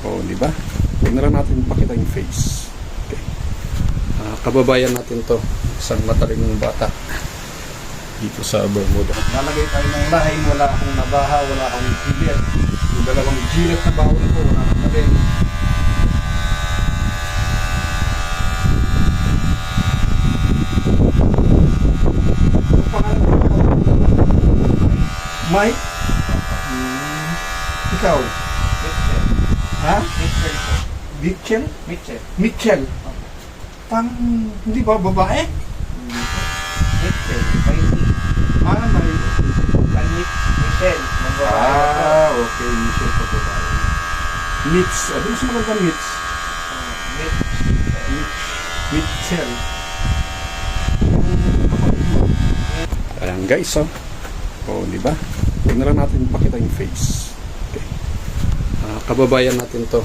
O, di ba? Huwag na lang natin pakita yung face. Okay. Kababayan natin to. Isang matalinong bata. Dito sa Bermuda. Nalagay tayo ng lahin, wala akong nabaha, wala akong gilet. Yung dalawang gilet na bawal ko, wala akong tabi. Ang pangalan ko, Mike? Ikaw? Mitchell. Ha? Mitchell po. Mitchell? Mitchell. Mitchell? Pang, hindi ba babae? Hindi po. Mitchell. May May. Michelle. Okay, Mitchell po babae. Mitch, ano mas maganda Mitch? Mitchell. Ayan guys, oh. O, di ba? Huwag na lang natin pakita yung face. Okay. Kababayan natin to.